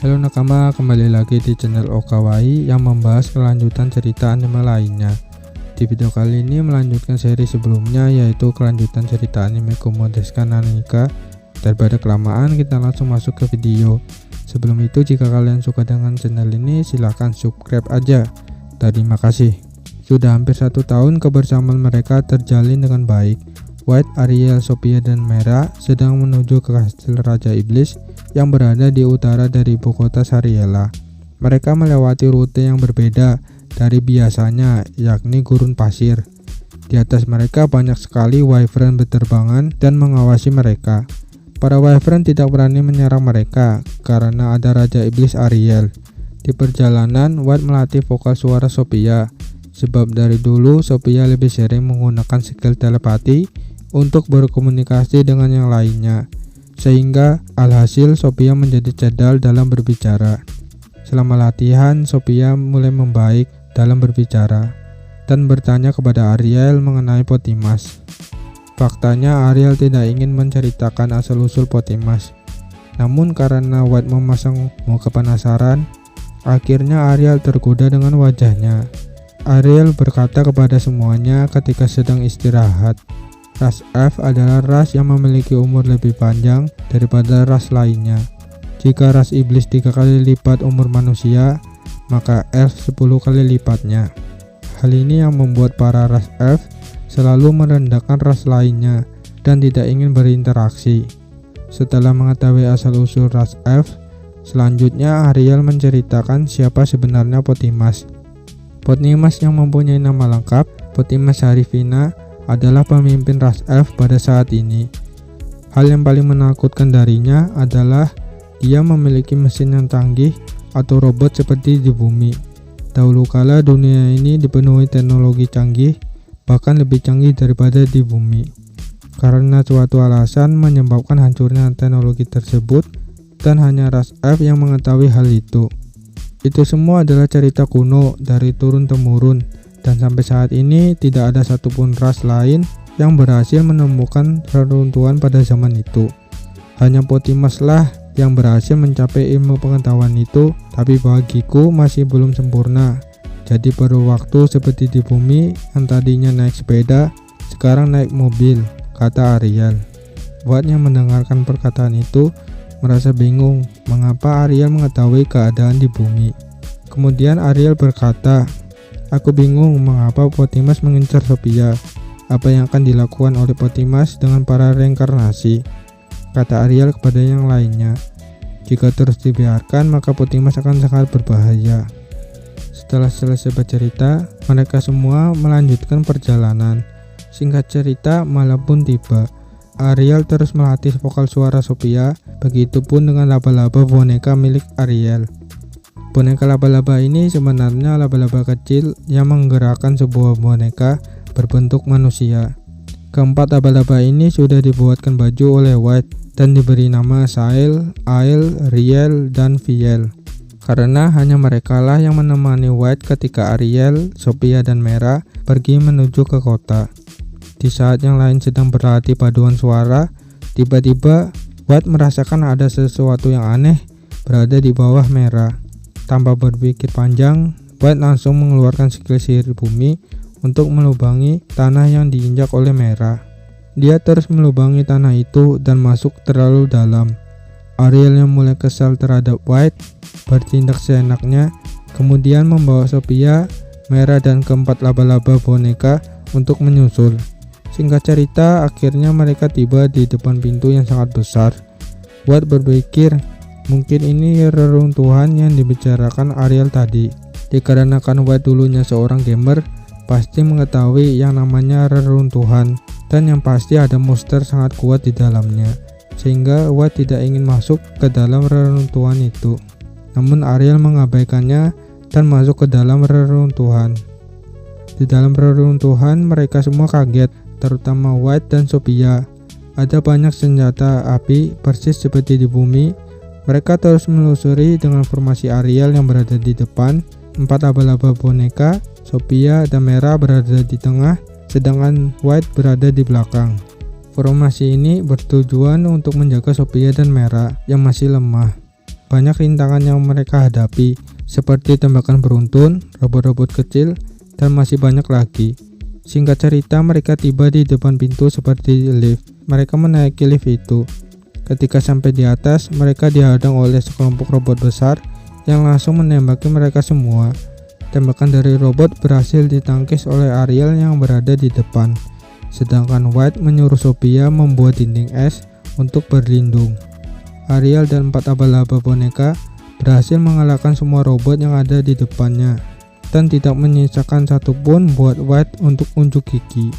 Halo nakama, kembali lagi di channel Okawaii yang membahas kelanjutan cerita anime lainnya. Di video kali ini melanjutkan seri sebelumnya, yaitu kelanjutan cerita anime Kumo desu na Nika. Daripada kelamaan, kita langsung masuk ke video. Sebelum itu, jika kalian suka dengan channel ini, silahkan subscribe aja. Terima kasih. Sudah hampir 1 tahun kebersamaan mereka terjalin dengan baik. White, Ariel, Sophia, dan Mera sedang menuju ke kastil Raja Iblis yang berada di utara dari ibu kota Sariella. Mereka melewati rute yang berbeda dari biasanya, yakni gurun pasir. Di atas mereka banyak sekali wyvern berterbangan dan mengawasi mereka. Para wyvern tidak berani menyerang mereka karena ada Raja Iblis Ariel. Di perjalanan, White melatih vokal suara Sophia, sebab dari dulu Sophia lebih sering menggunakan skill telepati untuk berkomunikasi dengan yang lainnya, sehingga alhasil Sophia menjadi cadel dalam berbicara. Selama latihan, Sophia mulai membaik dalam berbicara dan bertanya kepada Ariel mengenai Potimas. Faktanya Ariel tidak ingin menceritakan asal-usul Potimas, namun karena White memasang muka penasaran, akhirnya Ariel tergoda dengan wajahnya. Ariel berkata kepada semuanya ketika sedang istirahat, ras F adalah ras yang memiliki umur lebih panjang daripada ras lainnya. Jika ras iblis 3 kali lipat umur manusia, maka elf 10 kali lipatnya. Hal ini yang membuat para ras elf selalu merendahkan ras lainnya dan tidak ingin berinteraksi. Setelah mengetahui asal-usul ras elf, selanjutnya Ariel menceritakan siapa sebenarnya Potimas. Potimas yang mempunyai nama lengkap, Potimas Harifina, adalah pemimpin ras elf pada saat ini. Hal yang paling menakutkan darinya adalah dia memiliki mesin yang canggih atau robot seperti di bumi. Dahulu kala dunia ini dipenuhi teknologi canggih, bahkan lebih canggih daripada di bumi. Karena suatu alasan menyebabkan hancurnya teknologi tersebut, dan hanya ras elf yang mengetahui hal itu. Itu semua adalah cerita kuno dari turun-temurun, dan sampai saat ini tidak ada satupun ras lain yang berhasil menemukan reruntuhan pada zaman itu. Hanya Potimas lah yang berhasil mencapai ilmu pengetahuan itu, tapi bagiku masih belum sempurna. Jadi perlu waktu seperti di bumi yang tadinya naik sepeda, sekarang naik mobil, kata Ariel. White yang mendengarkan perkataan itu merasa bingung mengapa Ariel mengetahui keadaan di bumi. Kemudian Ariel berkata, aku bingung mengapa Potimas mengincar Sophia. Apa yang akan dilakukan oleh Potimas dengan para reinkarnasi? Kata Ariel kepada yang lainnya. Jika terus dibiarkan, maka Potimas akan sangat berbahaya. Setelah selesai bercerita, mereka semua melanjutkan perjalanan. Singkat cerita, malam pun tiba. Ariel terus melatih vokal suara Sophia, begitupun dengan laba-laba boneka milik Ariel. Boneka laba-laba ini sebenarnya laba-laba kecil yang menggerakkan sebuah boneka berbentuk manusia. Keempat laba-laba ini sudah dibuatkan baju oleh White dan diberi nama Sail, Ail, Riel, dan Viel. Karena hanya merekalah yang menemani White ketika Ariel, Sophia, dan Mera pergi menuju ke kota. Di saat yang lain sedang berlatih paduan suara, tiba-tiba White merasakan ada sesuatu yang aneh berada di bawah Mera. Tanpa berpikir panjang, White langsung mengeluarkan skill sihir bumi untuk melubangi tanah yang diinjak oleh Mera. Dia terus melubangi tanah itu dan masuk terlalu dalam. Ariel yang mulai kesal terhadap White bertindak seenaknya, kemudian membawa Sophia, Mera, dan keempat laba-laba boneka untuk menyusul. Singkat cerita, akhirnya mereka tiba di depan pintu yang sangat besar. White berpikir, mungkin ini reruntuhan yang dibicarakan Ariel tadi. Dikarenakan White dulunya seorang gamer, pasti mengetahui yang namanya reruntuhan, dan yang pasti ada monster sangat kuat di dalamnya, sehingga White tidak ingin masuk ke dalam reruntuhan itu. Namun Ariel mengabaikannya dan masuk ke dalam reruntuhan. Di dalam reruntuhan mereka semua kaget, terutama White dan Sophia. Ada banyak senjata api persis seperti di bumi. Mereka terus menelusuri dengan formasi Ariel yang berada di depan, 4 laba-laba boneka, Sophia dan Mera berada di tengah, sedangkan White berada di belakang. Formasi ini bertujuan untuk menjaga Sophia dan Mera yang masih lemah. banyak rintangan yang mereka hadapi, seperti tembakan beruntun, robot-robot kecil, dan masih banyak lagi. Singkat cerita, mereka tiba di depan pintu seperti lift. Mereka menaiki lift itu. Ketika sampai di atas, mereka dihadang oleh sekelompok robot besar yang langsung menembaki mereka semua. Tembakan dari robot berhasil ditangkis oleh Ariel yang berada di depan, sedangkan White menyuruh Sophia membuat dinding es untuk berlindung. Ariel dan 4 aba-laba boneka berhasil mengalahkan semua robot yang ada di depannya dan tidak menyisakan satupun buat White untuk unjuk gigi.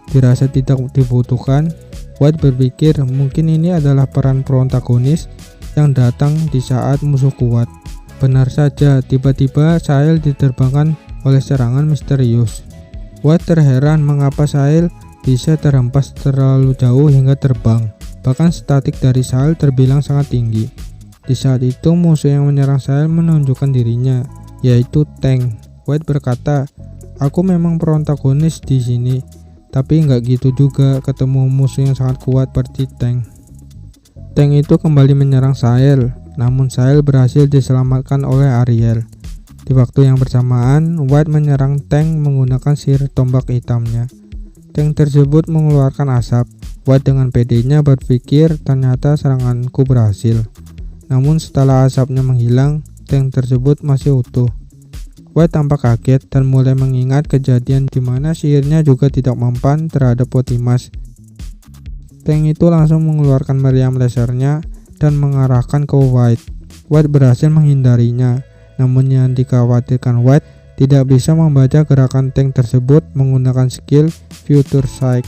Dirasa tidak dibutuhkan, White berpikir mungkin ini adalah peran protagonis yang datang di saat musuh kuat. Benar saja, tiba-tiba Sail diterbangkan oleh serangan misterius. White terheran mengapa Sail bisa terhempas terlalu jauh hingga terbang. Bahkan statik dari Sail terbilang sangat tinggi. Di saat itu musuh yang menyerang Sail menunjukkan dirinya, yaitu Tank. White berkata, "Aku memang protagonis di sini, tapi nggak gitu juga ketemu musuh yang sangat kuat seperti Tank." Tank itu kembali menyerang Sail, namun Sail berhasil diselamatkan oleh Ariel. Di waktu yang bersamaan, White menyerang Tank menggunakan sihir tombak hitamnya. Tank tersebut mengeluarkan asap. White dengan pedenya berpikir ternyata seranganku berhasil. Namun setelah asapnya menghilang, tank tersebut masih utuh. White tampak kaget dan mulai mengingat kejadian di mana sihirnya juga tidak mempan terhadap Optimus. Tank itu langsung mengeluarkan meriam lasernya dan mengarahkan ke White. White berhasil menghindarinya, namun yang dikhawatirkan White tidak bisa membaca gerakan tank tersebut menggunakan skill Future Sight.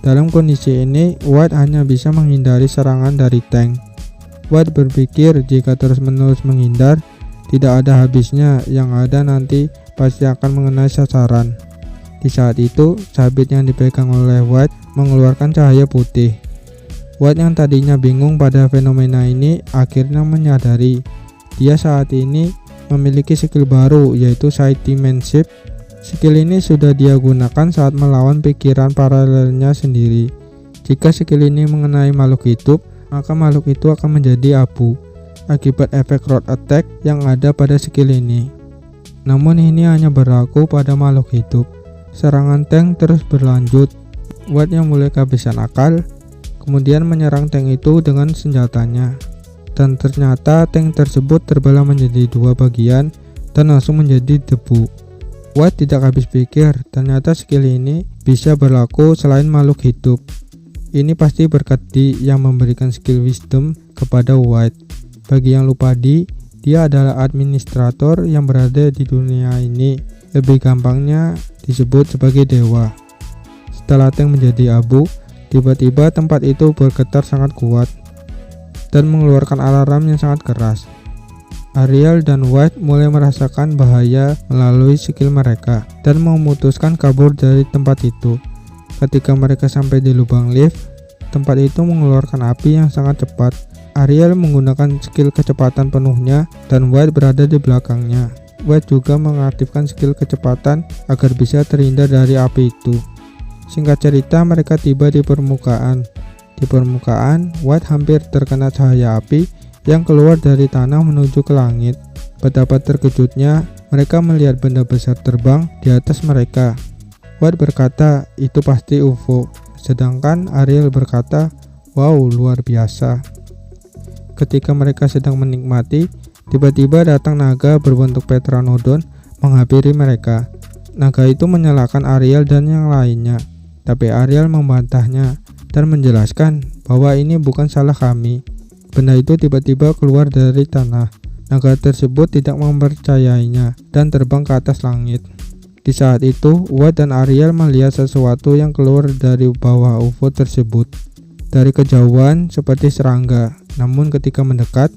Dalam kondisi ini, White hanya bisa menghindari serangan dari tank. White berpikir jika terus-menerus menghindar, tidak ada habisnya, yang ada nanti pasti akan mengenai sasaran. Di saat itu, sabit yang dipegang oleh White mengeluarkan cahaya putih. White yang tadinya bingung pada fenomena ini akhirnya menyadari dia saat ini memiliki skill baru, yaitu Sightimanship. Skill ini sudah dia gunakan saat melawan pikiran paralelnya sendiri. Jika skill ini mengenai makhluk hidup, maka makhluk itu akan menjadi abu akibat efek Road Attack yang ada pada skill ini. Namun ini hanya berlaku pada makhluk hidup. Serangan tank terus berlanjut. White yang mulai kehabisan akal, kemudian menyerang tank itu dengan senjatanya. Dan ternyata tank tersebut terbelah menjadi 2 bagian dan langsung menjadi debu. White tidak habis pikir, ternyata skill ini bisa berlaku selain makhluk hidup. Ini pasti berkat Dee yang memberikan skill wisdom kepada White. Bagi yang lupa Dee, dia adalah administrator yang berada di dunia ini. Lebih gampangnya disebut sebagai dewa. Setelah tank menjadi abu, tiba-tiba tempat itu bergetar sangat kuat dan mengeluarkan alarm yang sangat keras. Ariel dan White mulai merasakan bahaya melalui skill mereka dan memutuskan kabur dari tempat itu. Ketika mereka sampai di lubang lift, tempat itu mengeluarkan api yang sangat cepat. Ariel menggunakan skill kecepatan penuhnya dan White berada di belakangnya. White juga mengaktifkan skill kecepatan agar bisa terhindar dari api itu. Singkat cerita, mereka tiba di permukaan. Di permukaan, White hampir terkena cahaya api yang keluar dari tanah menuju ke langit. Betapa terkejutnya mereka melihat benda besar terbang di atas mereka. White berkata, "Itu pasti UFO." Sedangkan Ariel berkata, "Wow, luar biasa." Ketika mereka sedang menikmati, tiba-tiba datang naga berbentuk Pteranodon menghampiri mereka. Naga itu menyalahkan Ariel dan yang lainnya, tapi Ariel membantahnya dan menjelaskan bahwa ini bukan salah kami. Benda itu tiba-tiba keluar dari tanah. Naga tersebut tidak mempercayainya dan terbang ke atas langit. Di saat itu, White dan Ariel melihat sesuatu yang keluar dari bawah UFO tersebut. Dari kejauhan seperti serangga, namun ketika mendekat,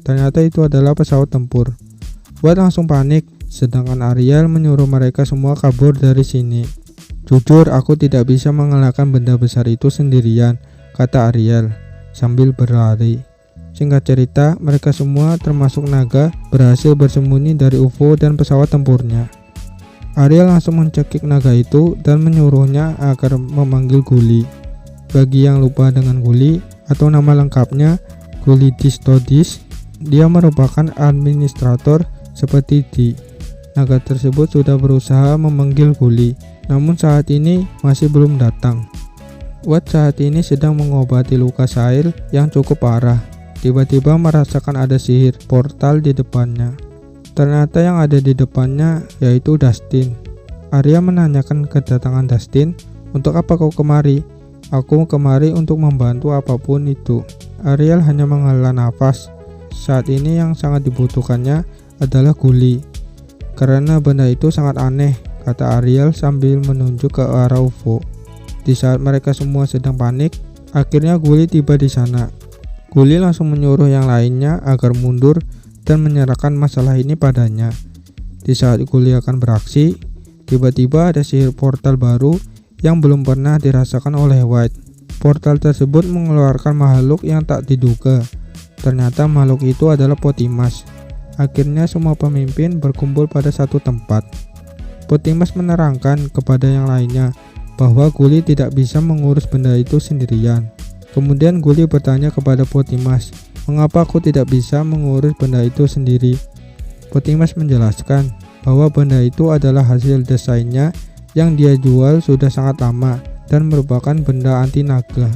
ternyata itu adalah pesawat tempur. White langsung panik, sedangkan Ariel menyuruh mereka semua kabur dari sini. "Jujur, aku tidak bisa mengalahkan benda besar itu sendirian," kata Ariel sambil berlari. Singkat cerita, mereka semua termasuk naga berhasil bersembunyi dari UFO dan pesawat tempurnya. Ariel langsung mencekik naga itu dan menyuruhnya agar memanggil Gully. Bagi yang lupa dengan Gully atau nama lengkapnya Gully Distodis, Dia merupakan administrator seperti D. Naga tersebut sudah berusaha memanggil Guli, namun saat ini masih belum datang. White saat ini sedang mengobati luka Sail yang cukup parah. Tiba-tiba merasakan ada sihir portal di depannya. Ternyata yang ada di depannya yaitu Dustin. Arya menanyakan kedatangan Dustin, "Untuk apa kau kemari?" "Aku kemari untuk membantu apapun itu." Ariel hanya menghela nafas. Saat ini yang sangat dibutuhkannya adalah Guli. Karena benda itu sangat aneh, kata Ariel sambil menunjuk ke arah UFO. Di saat mereka semua sedang panik, akhirnya Guli tiba di sana. Guli langsung menyuruh yang lainnya agar mundur dan menyerahkan masalah ini padanya. Di saat Guli akan beraksi, tiba-tiba ada sihir portal baru yang belum pernah dirasakan oleh White. Portal tersebut mengeluarkan makhluk yang tak diduga. Ternyata makhluk itu adalah Potimas. Akhirnya semua pemimpin berkumpul pada satu tempat. Potimas menerangkan kepada yang lainnya bahwa Guli tidak bisa mengurus benda itu sendirian. Kemudian Guli bertanya kepada Potimas, "Mengapa aku tidak bisa mengurus benda itu sendiri?" Potimas menjelaskan bahwa benda itu adalah hasil desainnya yang dia jual sudah sangat lama dan merupakan benda anti naga.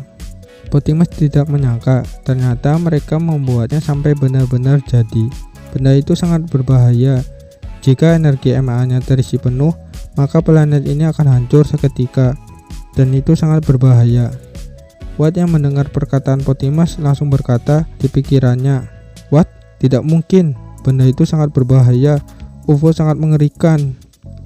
Potimas tidak menyangka ternyata mereka membuatnya sampai benar-benar jadi. Benda itu sangat berbahaya. Jika energi MA-nya terisi penuh, maka planet ini akan hancur seketika, dan itu sangat berbahaya. Watt yang mendengar perkataan Potimas langsung berkata di pikirannya, "What? Tidak mungkin, benda itu sangat berbahaya, UFO sangat mengerikan."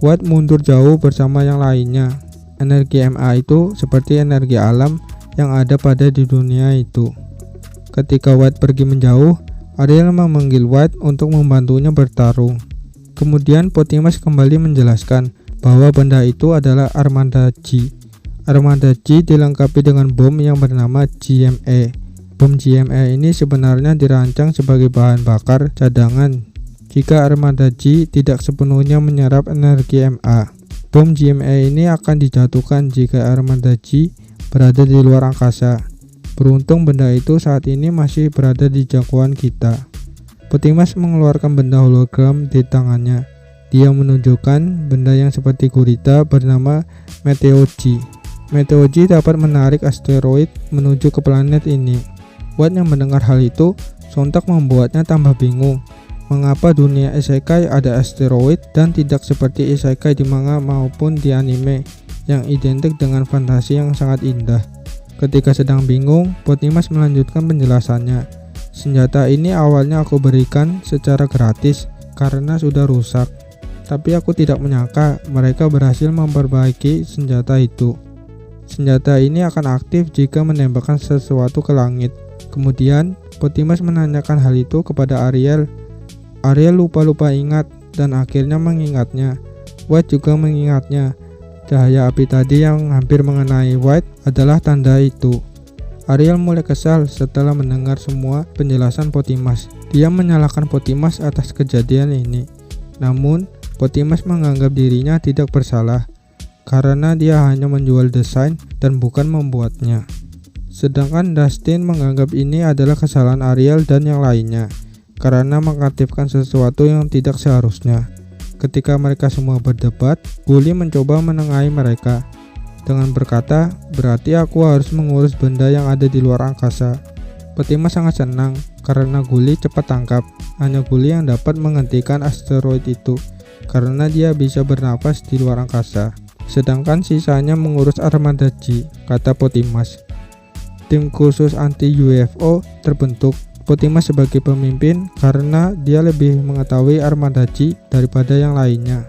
Watt mundur jauh bersama yang lainnya. Energi MA itu seperti energi alam yang ada pada di dunia itu. Ketika Watt pergi menjauh, Ariel memanggil White untuk membantunya bertarung. Kemudian Potimas kembali menjelaskan bahwa benda itu adalah Armada G. Armada G dilengkapi dengan bom yang bernama GME. Bom GME ini sebenarnya dirancang sebagai bahan bakar cadangan jika Armada G tidak sepenuhnya menyerap energi MA. Bom GME ini akan dijatuhkan jika Armada G berada di luar angkasa. Beruntung benda itu saat ini masih berada di jangkauan kita. Potimas mengeluarkan benda hologram di tangannya. Dia menunjukkan benda yang seperti gurita bernama Meteo G. Meteo G dapat menarik asteroid menuju ke planet ini. Watt yang mendengar hal itu sontak membuatnya tambah bingung. Mengapa dunia isekai ada asteroid dan tidak seperti isekai di manga maupun di anime yang identik dengan fantasi yang sangat indah. Ketika sedang bingung, Potimas melanjutkan penjelasannya. "Senjata ini awalnya aku berikan secara gratis karena sudah rusak. Tapi aku tidak menyangka mereka berhasil memperbaiki senjata itu. Senjata ini akan aktif jika menembakkan sesuatu ke langit." Kemudian, Potimas menanyakan hal itu kepada Ariel. Ariel lupa-lupa ingat dan akhirnya mengingatnya. White juga mengingatnya. Cahaya api tadi yang hampir mengenai White adalah tanda itu. Ariel mulai kesal setelah mendengar semua penjelasan Potimas. Dia menyalahkan Potimas atas kejadian ini. Namun, Potimas menganggap dirinya tidak bersalah karena dia hanya menjual desain dan bukan membuatnya. Sedangkan Dustin menganggap ini adalah kesalahan Ariel dan yang lainnya karena mengaktifkan sesuatu yang tidak seharusnya. Ketika mereka semua berdebat, Guli mencoba menengahi mereka dengan berkata, "Berarti aku harus mengurus benda yang ada di luar angkasa." Potimas sangat senang karena Guli cepat tangkap. Hanya Guli yang dapat menghentikan asteroid itu karena dia bisa bernapas di luar angkasa. Sedangkan sisanya mengurus Armada G, kata Potimas. Tim khusus anti UFO terbentuk. Potimas sebagai pemimpin karena dia lebih mengetahui Armada G daripada yang lainnya.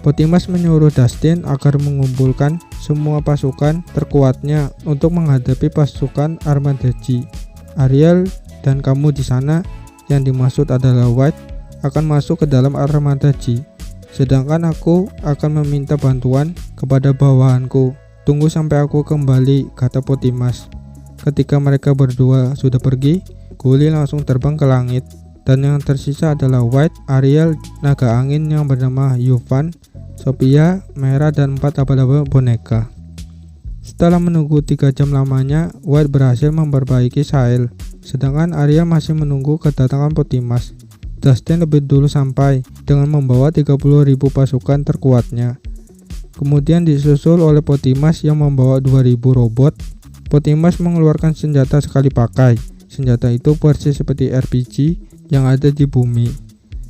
Potimas menyuruh Dustin agar mengumpulkan semua pasukan terkuatnya untuk menghadapi pasukan Armada G. Ariel dan kamu di sana, yang dimaksud adalah White, akan masuk ke dalam Armada G. Sedangkan aku akan meminta bantuan kepada bawahanku. Tunggu sampai aku kembali, kata Potimas. Ketika mereka berdua sudah pergi, Guli langsung terbang ke langit, dan yang tersisa adalah White, Ariel, naga angin yang bernama Yuvan, Sophia, Merah, dan 4 laba-laba boneka. Setelah menunggu 3 jam lamanya, White berhasil memperbaiki Sail. sedangkan Ariel masih menunggu kedatangan Potimas. Dustin lebih dulu sampai dengan membawa 30.000 pasukan terkuatnya. Kemudian disusul oleh Potimas yang membawa 2.000 robot. Potimas mengeluarkan senjata sekali pakai. Senjata itu persis seperti RPG yang ada di bumi.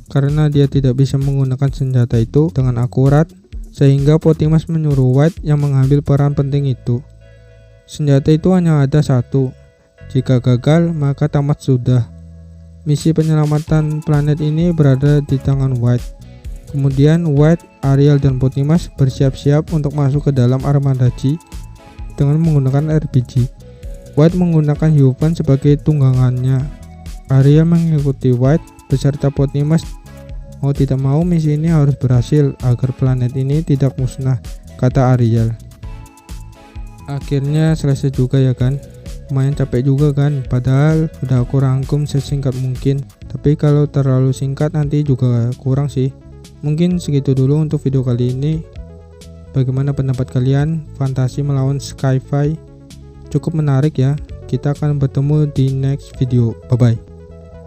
Karena dia tidak bisa menggunakan senjata itu dengan akurat, sehingga Potimas menyuruh White yang mengambil peran penting itu. Senjata itu hanya ada satu. Jika gagal, maka tamat sudah. Misi penyelamatan planet ini berada di tangan White. Kemudian White, Ariel, dan Potimas bersiap-siap untuk masuk ke dalam armada G dengan menggunakan RPG. White menggunakan Huvan sebagai tunggangannya. Ariel mengikuti White beserta Potimas. Mau tidak mau misi ini harus berhasil agar planet ini tidak musnah, kata Ariel. Akhirnya selesai juga ya kan. Lumayan capek juga kan, padahal udah aku rangkum sesingkat mungkin. Tapi kalau terlalu singkat nanti juga kurang sih. Mungkin segitu dulu untuk video kali ini. Bagaimana pendapat kalian? Fantasi melawan sci-fi cukup menarik ya. Kita akan bertemu di next video. Bye bye.